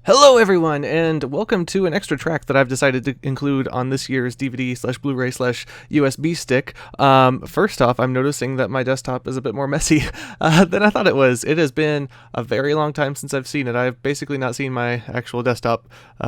Hello everyone, and welcome to an extra track that I've decided to include on this year's DVD/Blu-ray/USB stick. First off, I'm noticing that my desktop is a bit more messy than I thought it was. It has been a very long time since I've seen it. I've basically not seen my actual desktop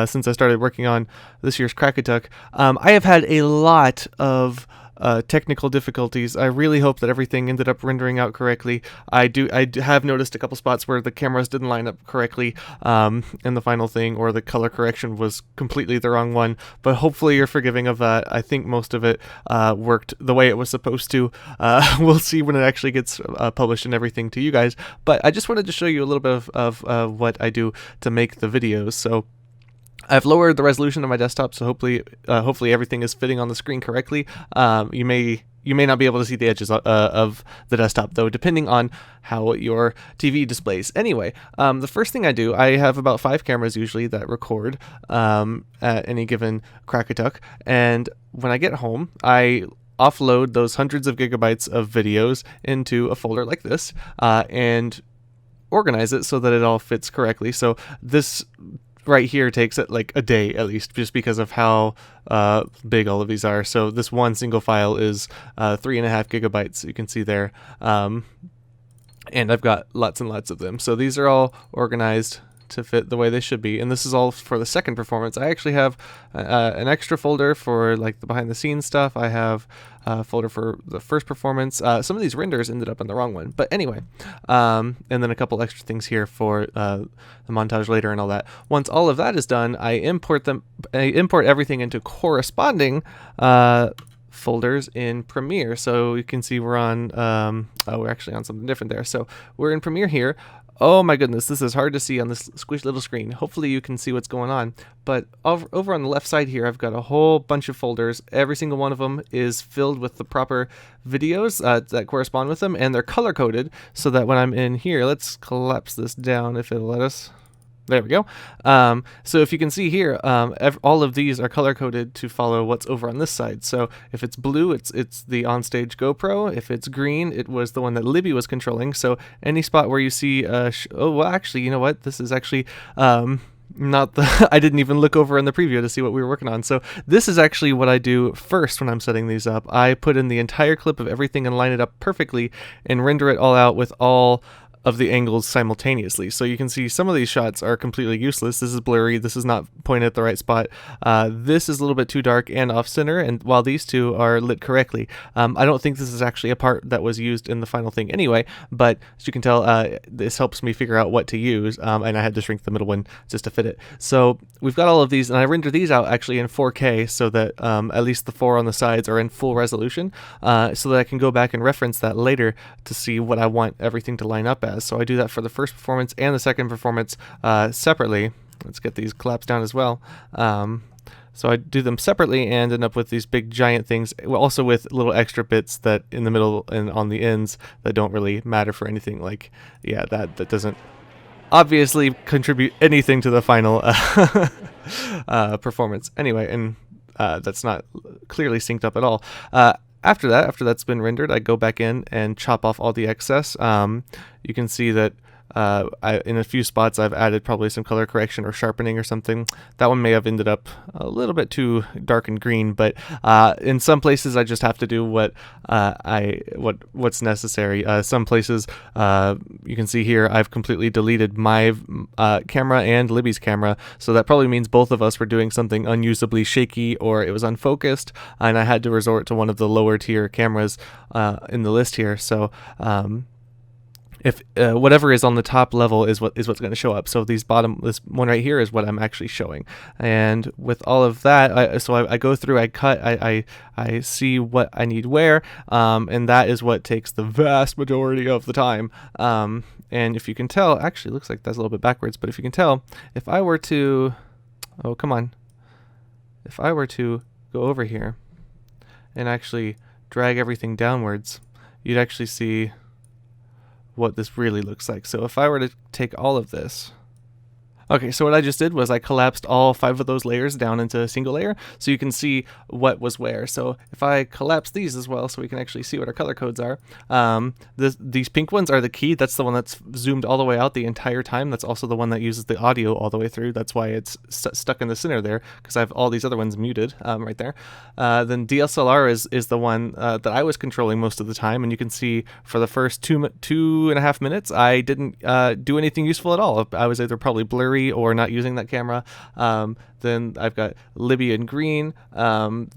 since I started working on this year's Crackatuck. I have had a lot of technical difficulties. I really hope that everything ended up rendering out correctly. I have noticed a couple spots where the cameras didn't line up correctly in the final thing, or the color correction was completely the wrong one, but hopefully you're forgiving of that. I think most of it worked the way it was supposed to. We'll see when it actually gets published and everything to you guys, but I just wanted to show you a little bit of what I do to make the videos. So I've lowered the resolution of my desktop, so hopefully everything is fitting on the screen correctly. You may not be able to see the edges of the desktop, though, depending on how your TV displays. Anyway, the first thing I do, I have about 5 cameras usually that record at any given Crackatuck, and when I get home, I offload those hundreds of gigabytes of videos into a folder like this, and organize it so that it all fits correctly. So this right here takes it like a day at least, just because of how big all of these are. So this one single file is 3.5 gigabytes, you can see there, and I've got lots and lots of them. So these are all organized to fit the way they should be, and this is all for the second performance. I actually have an extra folder for like the behind the scenes stuff. I have a folder for the first performance. Some of these renders ended up in the wrong one, but anyway, and then a couple extra things here for the montage later and all that. Once all of that is done, I import everything into corresponding folders in Premiere. So you can see we're on we're actually on something different there. So we're in Premiere here. Oh my goodness, this is hard to see on this squishy little screen. Hopefully you can see what's going on. But over on the left side here, I've got a whole bunch of folders. Every single one of them is filled with the proper videos that correspond with them, and they're color-coded so that when I'm in here, let's collapse this down if it'll let us. There we go. So if you can see here, all of these are color-coded to follow what's over on this side. So if it's blue, it's the onstage GoPro. If it's green, it was the one that Libby was controlling. So any spot where you see, oh, well, actually, you know what? This is actually not the, I didn't even look over in the preview to see what we were working on. So this is actually what I do first when I'm setting these up. I put in the entire clip of everything and line it up perfectly and render it all out with all of the angles simultaneously. So you can see some of these shots are completely useless. This is blurry. This is not pointed at the right spot. This is a little bit too dark and off center, and while these two are lit correctly. I don't think this is actually a part that was used in the final thing anyway, but as you can tell, this helps me figure out what to use, and I had to shrink the middle one just to fit it. So we've got all of these, and I render these out actually in 4K so that at least the 4 on the sides are in full resolution, so that I can go back and reference that later to see what I want everything to line up as. So I do that for the first performance and the second performance separately. Let's get these collapsed down as well. So I do them separately and end up with these big giant things, also with little extra bits that in the middle and on the ends that don't really matter for anything. Like, yeah, that doesn't obviously contribute anything to the final performance. Anyway, and that's not clearly synced up at all. After that's been rendered, I go back in and chop off all the excess. You can see that in a few spots I've added probably some color correction or sharpening or something. That one may have ended up a little bit too dark and green, but in some places I just have to do what's necessary. Some places you can see here I've completely deleted my camera and Libby's camera, so that probably means both of us were doing something unusably shaky or it was unfocused, and I had to resort to one of the lower tier cameras in the list here. So if whatever is on the top level is what's going to show up. So this one right here is what I'm actually showing. And with all of that, I go through, I cut, I see what I need where, and that is what takes the vast majority of the time. And if you can tell, actually it looks like that's a little bit backwards, but if you can tell, if I were to, oh come on, if I were to go over here and actually drag everything downwards, you'd actually see what this really looks like. So if I were to take all of this Okay, so what I just did was I collapsed all 5 of those layers down into a single layer so you can see what was where. So if I collapse these as well so we can actually see what our color codes are, these pink ones are the key. That's the one that's zoomed all the way out the entire time. That's also the one that uses the audio all the way through. That's why it's stuck in the center there, because I have all these other ones muted right there. Then DSLR is the one that I was controlling most of the time, and you can see for the first 2.5 minutes I didn't do anything useful at all. I was either probably blurry or not using that camera. Then I've got Libby in green, and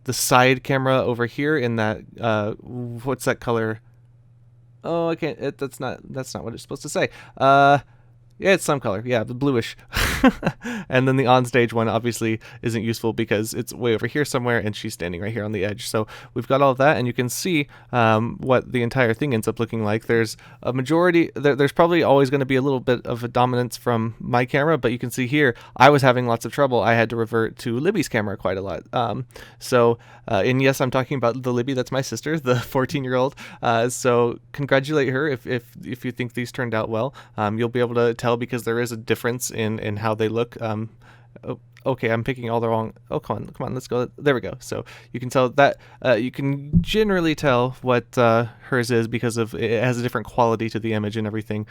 the side camera over here in that what's that color? Oh, I can't. That's not what it's supposed to say. Yeah, it's some color. Yeah, the bluish. And then the onstage one obviously isn't useful because it's way over here somewhere and she's standing right here on the edge. So we've got all of that, and you can see what the entire thing ends up looking like. There's a majority, there's probably always going to be a little bit of a dominance from my camera, but you can see here I was having lots of trouble. I had to revert to Libby's camera quite a lot. And yes, I'm talking about the Libby that's my sister, the 14-year-old. So congratulate her if you think these turned out well. You'll be able to tell because there is a difference in how they look. Okay, I'm picking all the wrong. Oh, come on, let's go. There we go. So you can tell that you can generally tell what hers is because of it has a different quality to the image and everything.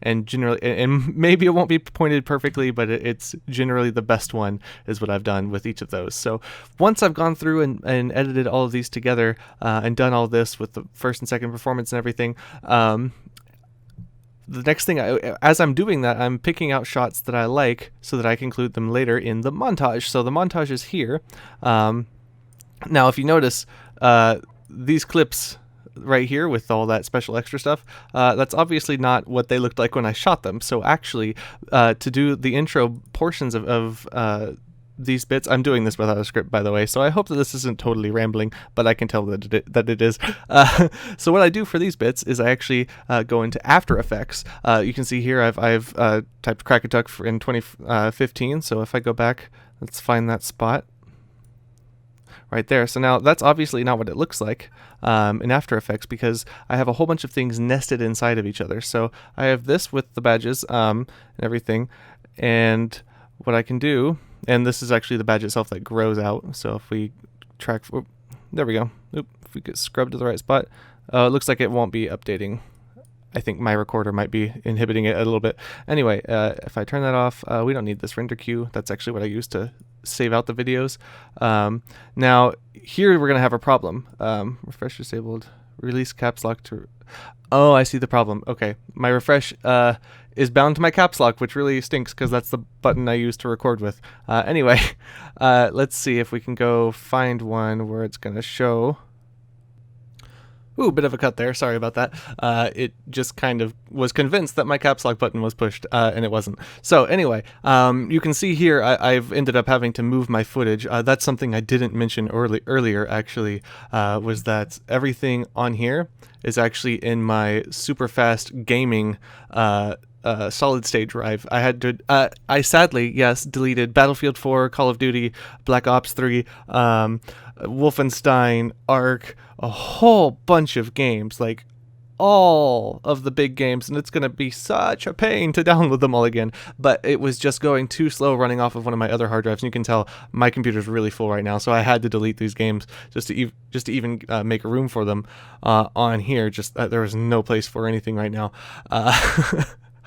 And generally, and maybe it won't be pointed perfectly, but it's generally the best one is what I've done with each of those. So once I've gone through and edited all of these together and done all this with the first and second performance and everything, the next thing, as I'm doing that, I'm picking out shots that I like so that I can include them later in the montage. So the montage is here. Now, if you notice, these clips right here with all that special extra stuff, that's obviously not what they looked like when I shot them. So actually, to do the intro portions of these bits, I'm doing this without a script, by the way, so I hope that this isn't totally rambling, but I can tell that it is. So what I do for these bits is I actually go into After Effects. You can see here I've typed Crackatuck in 2015, so if I go back, let's find that spot right there. So now that's obviously not what it looks like in After Effects because I have a whole bunch of things nested inside of each other. So I have this with the badges and everything, and what I can do, and this is actually the badge itself that grows out. So if we track, there we go. If we get scrubbed to the right spot, it looks like it won't be updating. I think my recorder might be inhibiting it a little bit. Anyway, if I turn that off, we don't need this render queue. That's actually what I use to save out the videos. Now, here we're going to have a problem. Refresh disabled, release caps lock to... Oh, I see the problem. Okay, my refresh is bound to my caps lock, which really stinks because that's the button I use to record with. Anyway, let's see if we can go find one where it's going to show... Ooh, bit of a cut there. Sorry about that. It just kind of was convinced that my caps lock button was pushed, and it wasn't. So anyway, you can see here I've ended up having to move my footage. That's something I didn't mention earlier, actually, was that everything on here is actually in my super fast gaming solid state drive. I had to, I sadly, yes, deleted Battlefield 4, Call of Duty, Black Ops 3, Wolfenstein, Ark, a whole bunch of games, like all of the big games, and it's going to be such a pain to download them all again, but it was just going too slow running off of one of my other hard drives, and you can tell my computer's really full right now, so I had to delete these games just to even make room for them on here. Just there was no place for anything right now.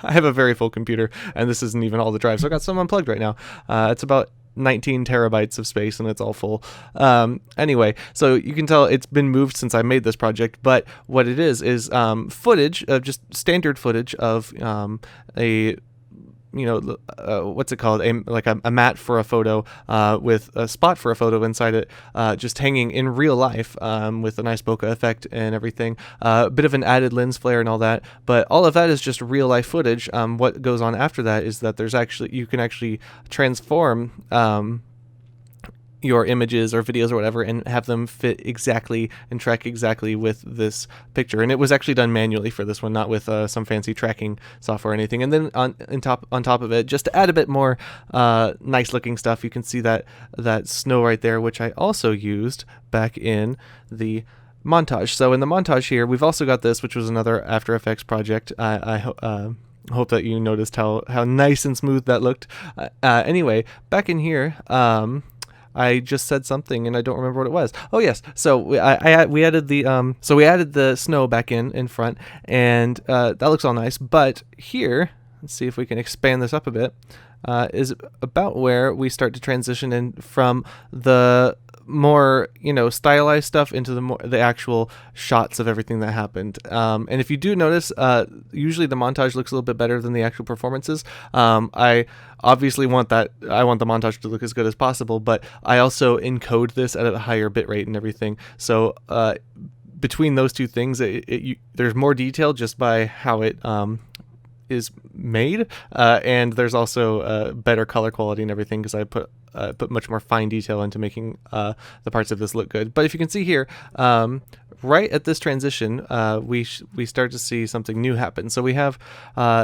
I have a very full computer, and this isn't even all the drives. So I got some unplugged right now. It's about 19 terabytes of space, and it's all full. Anyway, so you can tell it's been moved since I made this project, but what it is footage of just standard footage of a, you know, what's it called? Like a mat for a photo with a spot for a photo inside it, just hanging in real life with a nice bokeh effect and everything. A bit of an added lens flare and all that, but all of that is just real life footage. What goes on after that is that you can actually transform your images or videos or whatever and have them fit exactly and track exactly with this picture. And it was actually done manually for this one, not with some fancy tracking software or anything. And then on top of it, just to add a bit more nice looking stuff, you can see that snow right there, which I also used back in the montage. So in the montage here, we've also got this, which was another After Effects project. hope that you noticed how nice and smooth that looked. Anyway, back in here, I just said something and I don't remember what it was. Oh yes, so we added the snow back in front, and that looks all nice. But here, let's see if we can expand this up a bit. Is about where we start to transition in from the more stylized stuff into the actual shots of everything that happened. And if you do notice, usually the montage looks a little bit better than the actual performances. I obviously want the montage to look as good as possible, but I also encode this at a higher bit rate and everything. So between those two things, there's more detail just by how it is made, and there's also better color quality and everything because I put much more fine detail into making the parts of this look good. But if you can see here, right at this transition, we start to see something new happen. So we have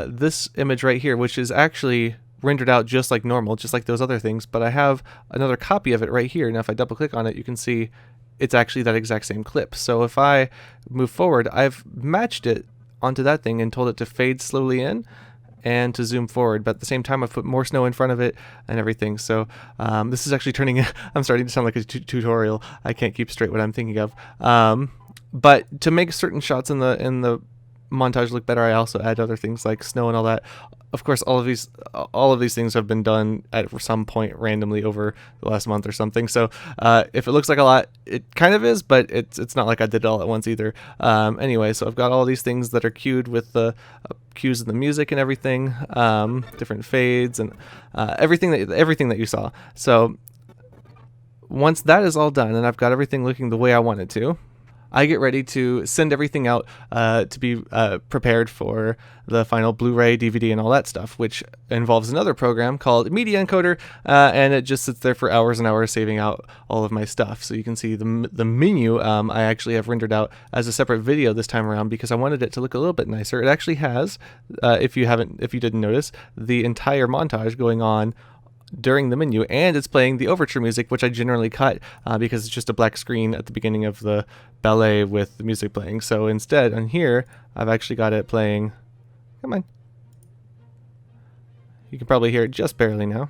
this image right here, which is actually rendered out just like normal, just like those other things, but I have another copy of it right here. Now if I double click on it, you can see it's actually that exact same clip. So if I move forward, I've matched it onto that thing and told it to fade slowly in and to zoom forward, but at the same time I've put more snow in front of it and everything. So this is actually turning I'm starting to sound like a tutorial. I can't keep straight what I'm thinking of, but to make certain shots in the montage look better, I also add other things like snow and all that. Of course, all of these things have been done at some point randomly over the last month or something. So if it looks like a lot, it kind of is, but it's not like I did it all at once either. Anyway, so I've got all these things that are cued with the cues in the music and everything, different fades and everything that you saw. So once that is all done and I've got everything looking the way I want it to, I get ready to send everything out to be prepared for the final Blu-ray, DVD, and all that stuff, which involves another program called Media Encoder, and it just sits there for hours and hours saving out all of my stuff. So you can see the menu I actually have rendered out as a separate video this time around because I wanted it to look a little bit nicer. It actually has, if you didn't notice, the entire montage going on during the menu, and it's playing the overture music, which I generally cut because it's just a black screen at the beginning of the ballet with the music playing. So instead on here I've actually got it playing. Come on, you can probably hear it just barely now.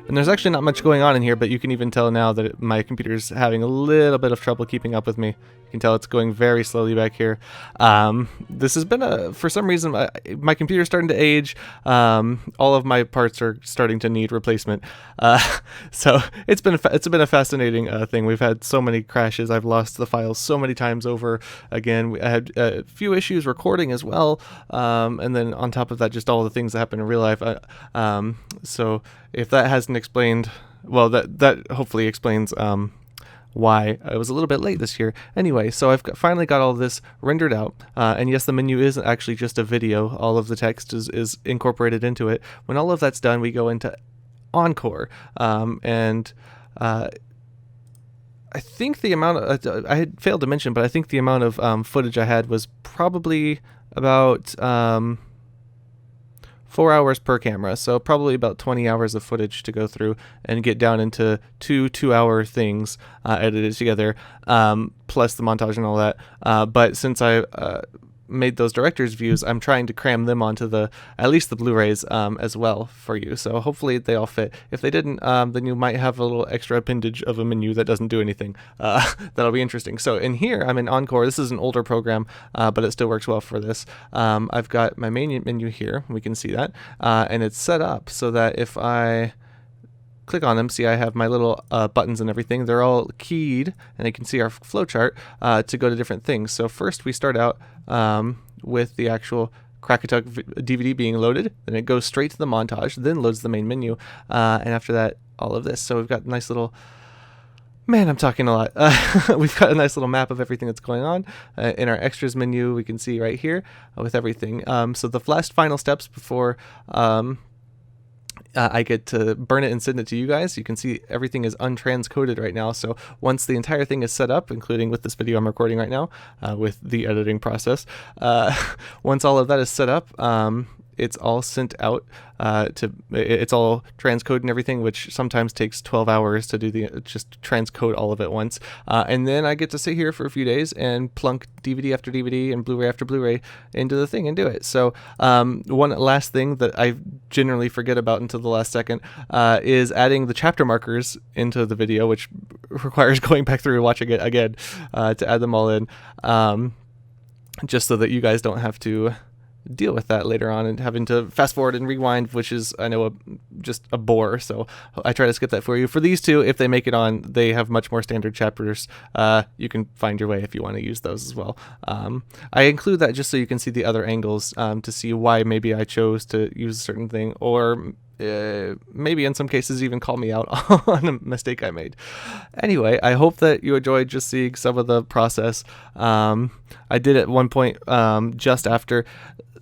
And there's actually not much going on in here, but you can even tell now that my computer's having a little bit of trouble keeping up with me. You can tell it's going very slowly back here. This has been for some reason, my computer's starting to age. All of my parts are starting to need replacement. So it's been a fascinating thing. We've had so many crashes. I've lost the files so many times over again. I had a few issues recording as well. And then on top of that, just all the things that happen in real life. So if that hasn't explained, well, that hopefully explains why I was a little bit late this year. Anyway, so I've finally got all this rendered out, and yes, the menu isn't actually just a video. All of the text is incorporated into it. When all of that's done, we go into Encore, and I think the amount of, I had failed to mention, but I think the amount of footage I had was probably about 4 hours per camera, so probably about 20 hours of footage to go through and get down into two-hour things edited together, plus the montage and all that. But since I made those director's views, I'm trying to cram them onto at least the Blu-rays as well for you. So hopefully they all fit. If they didn't, then you might have a little extra appendage of a menu that doesn't do anything. That'll be interesting. So in here, I'm in Encore. This is an older program, but it still works well for this. I've got my main menu here. We can see that. And it's set up so that if I click on them, see I have my little buttons and everything. They're all keyed, and you can see our flowchart to go to different things. So first we start out with the actual Krakatoa DVD being loaded, then it goes straight to the montage, then loads the main menu, and after that, all of this. So we've got a nice little, man, I'm talking a lot. We've got a nice little map of everything that's going on. In our extras menu, we can see right here with everything. So the last final steps before I get to burn it and send it to you guys. You can see everything is untranscoded right now. So once the entire thing is set up, including with this video I'm recording right now, with the editing process, once all of that is set up, it's all sent out it's all transcode and everything, which sometimes takes 12 hours to do just transcode all of it once. And then I get to sit here for a few days and plunk DVD after DVD and Blu-ray after Blu-ray into the thing and do it. So one last thing that I generally forget about until the last second is adding the chapter markers into the video, which requires going back through and watching it again to add them all in, just so that you guys don't have to deal with that later on and having to fast forward and rewind, which is, I know, just a bore. So I try to skip that for you. For these two, if they make it on, they have much more standard chapters. You can find your way if you want to use those as well. I include that just so you can see the other angles, to see why maybe I chose to use a certain thing, or maybe in some cases even call me out on a mistake I made. Anyway, I hope that you enjoyed just seeing some of the process. I did at one point, just after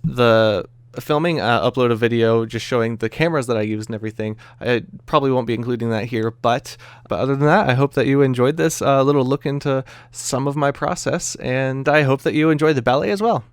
the filming, upload a video just showing the cameras that I used and everything. I probably won't be including that here, but other than that, I hope that you enjoyed this little look into some of my process, and I hope that you enjoy the ballet as well.